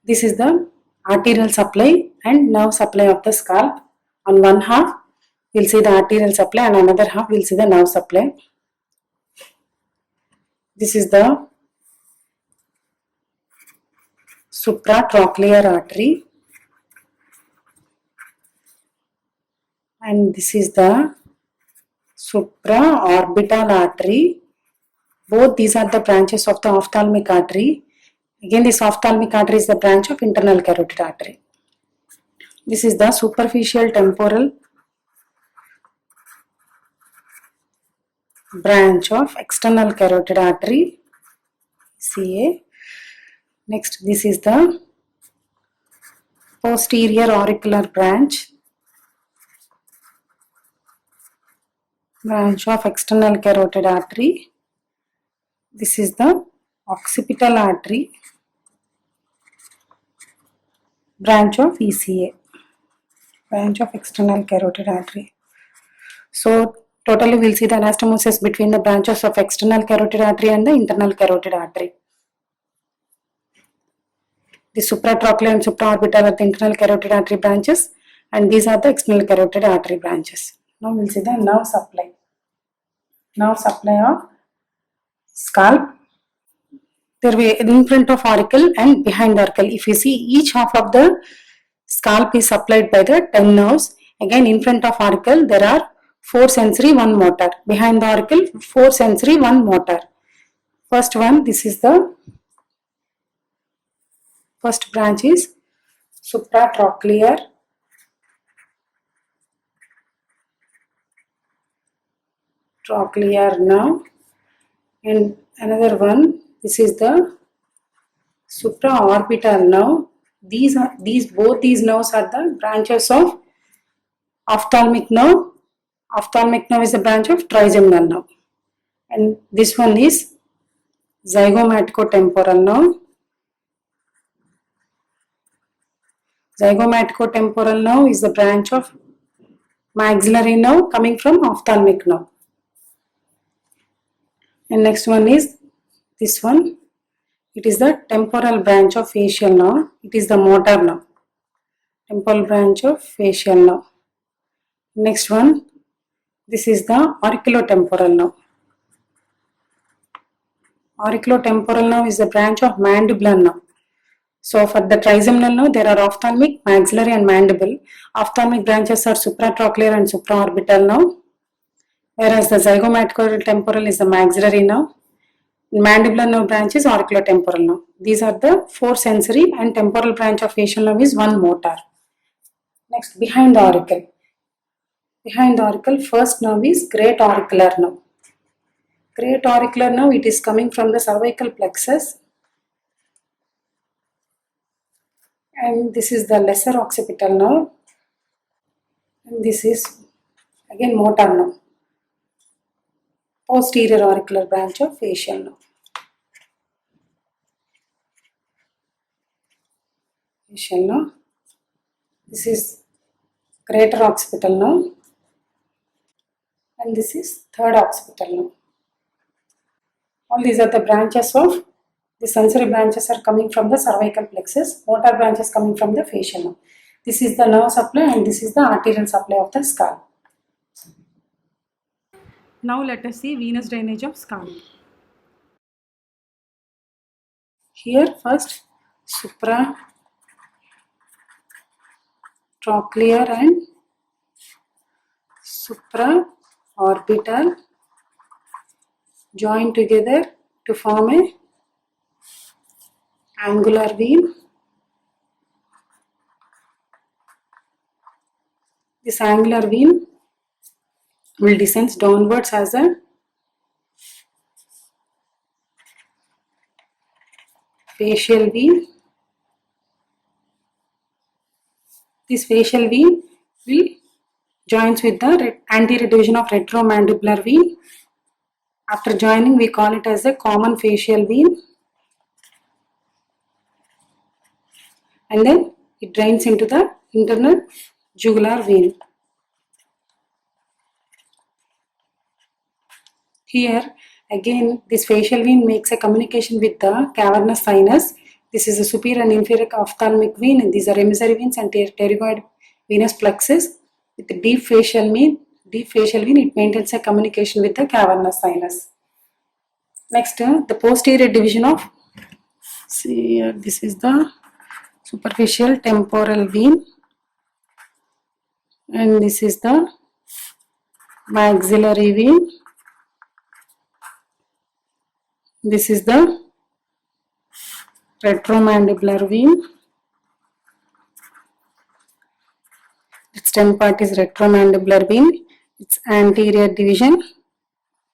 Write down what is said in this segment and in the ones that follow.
This is the arterial supply and nerve supply of the scalp. On one half, we'll see the arterial supply, and another half we'll see the nerve supply. This is the supratrochlear artery, and this is the supraorbital artery. Both these are the branches of the ophthalmic artery. Again, this ophthalmic artery is the branch of internal carotid artery. This is the superficial temporal branch of external carotid artery, CA. Next, this is the posterior auricular branch of external carotid artery. This is the occipital artery branch of ECA, branch of external carotid artery. So totally we'll see the anastomosis between the branches of external carotid artery and the internal carotid artery. The supratrochlear and supraorbital are the internal carotid artery branches, and these are the external carotid artery branches. Now we'll see the nerve supply. Nerve supply of scalp. There will be in front of auricle and behind the auricle. If you see, each half of the scalp is supplied by the 10 nerves. Again, in front of auricle there are 4 sensory, 1 motor. Behind the auricle, 4 sensory, 1 motor. First branch is supratrochlear. Nerve, and another one, this is the supraorbital nerve. Both these nerves are the branches of ophthalmic nerve. Ophthalmic nerve is the branch of trigeminal nerve, and this one is zygomaticotemporal nerve. Zygomaticotemporal nerve is the branch of maxillary nerve coming from ophthalmic nerve. And next one is this one. It is the temporal branch of facial nerve. It is the motor nerve. Temporal branch of facial nerve. Next one, this is the auriculotemporal nerve. Auriculotemporal nerve is the branch of mandibular nerve. So for the trigeminal nerve, there are ophthalmic, maxillary and mandible. Ophthalmic branches are supratrochlear and supraorbital nerve, whereas the zygomaticotemporal is the maxillary nerve. Mandibular nerve branch is auriculotemporal nerve. These are the 4 sensory, and temporal branch of facial nerve is 1 motor. Next, behind the auricle. Behind the auricle, first nerve is great auricular nerve. Great auricular nerve, it is coming from the cervical plexus, and this is the lesser occipital nerve, and this is again motor nerve. Posterior auricular branch of facial nerve. Facial nerve. This is greater occipital nerve, and this is third occipital nerve. All these are the branches of the sensory branches are coming from the cervical plexus. Motor branches coming from the facial nerve. This is the nerve supply, and this is the arterial supply of the scalp. Now let us see venous drainage of scalp. Here first supratrochlear and supraorbital join together to form a angular vein. This angular vein will descend downwards as a facial vein. This facial vein will joins with the anterior division of retromandibular vein. After joining, we call it as a common facial vein, and then it drains into the internal jugular vein. Here again, this facial vein makes a communication with the cavernous sinus. This is the superior and inferior ophthalmic vein, and these are emissary veins and pterygoid venous plexus. With the deep facial vein, it maintains a communication with the cavernous sinus. Next, the posterior division of, see here, this is the superficial temporal vein, and this is the maxillary vein. This is the retromandibular vein. Its stem part is retromandibular vein. Its anterior division,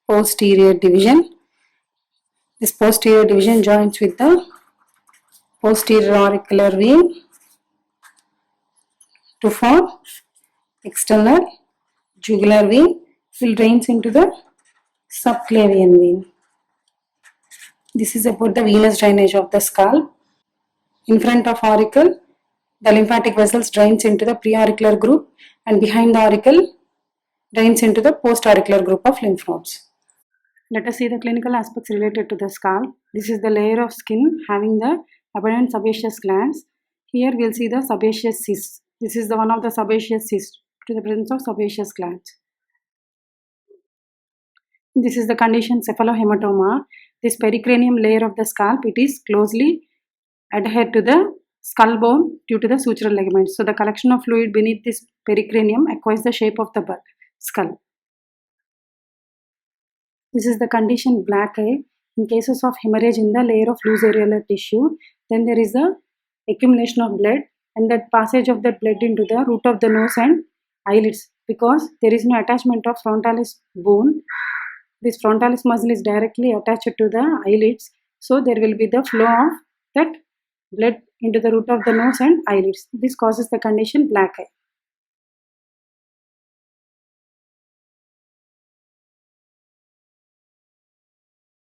posterior division. This posterior division joins with the posterior auricular vein to form external jugular vein, will drains into the subclavian vein. This is about the venous drainage of the scalp. In front of auricle, the lymphatic vessels drains into the preauricular group, and behind the auricle drains into the postauricular group of lymph nodes. Let us see the clinical aspects related to the scalp. This is the layer of skin having the abundant sebaceous glands. Here we will see the sebaceous cyst. This is the one of the sebaceous cyst to the presence of sebaceous glands. This is the condition cephalohematoma. This pericranium layer of the scalp, it is closely adhered to the skull bone due to the sutural ligaments. So the collection of fluid beneath this pericranium acquires the shape of the skull. This is the condition black eye. In cases of hemorrhage in the layer of loose areolar tissue, then there is a accumulation of blood, and that passage of that blood into the root of the nose and eyelids, because there is no attachment of frontalis bone. This frontalis muscle is directly attached to the eyelids, so there will be the flow of that blood into the root of the nose and eyelids. This causes the condition black eye.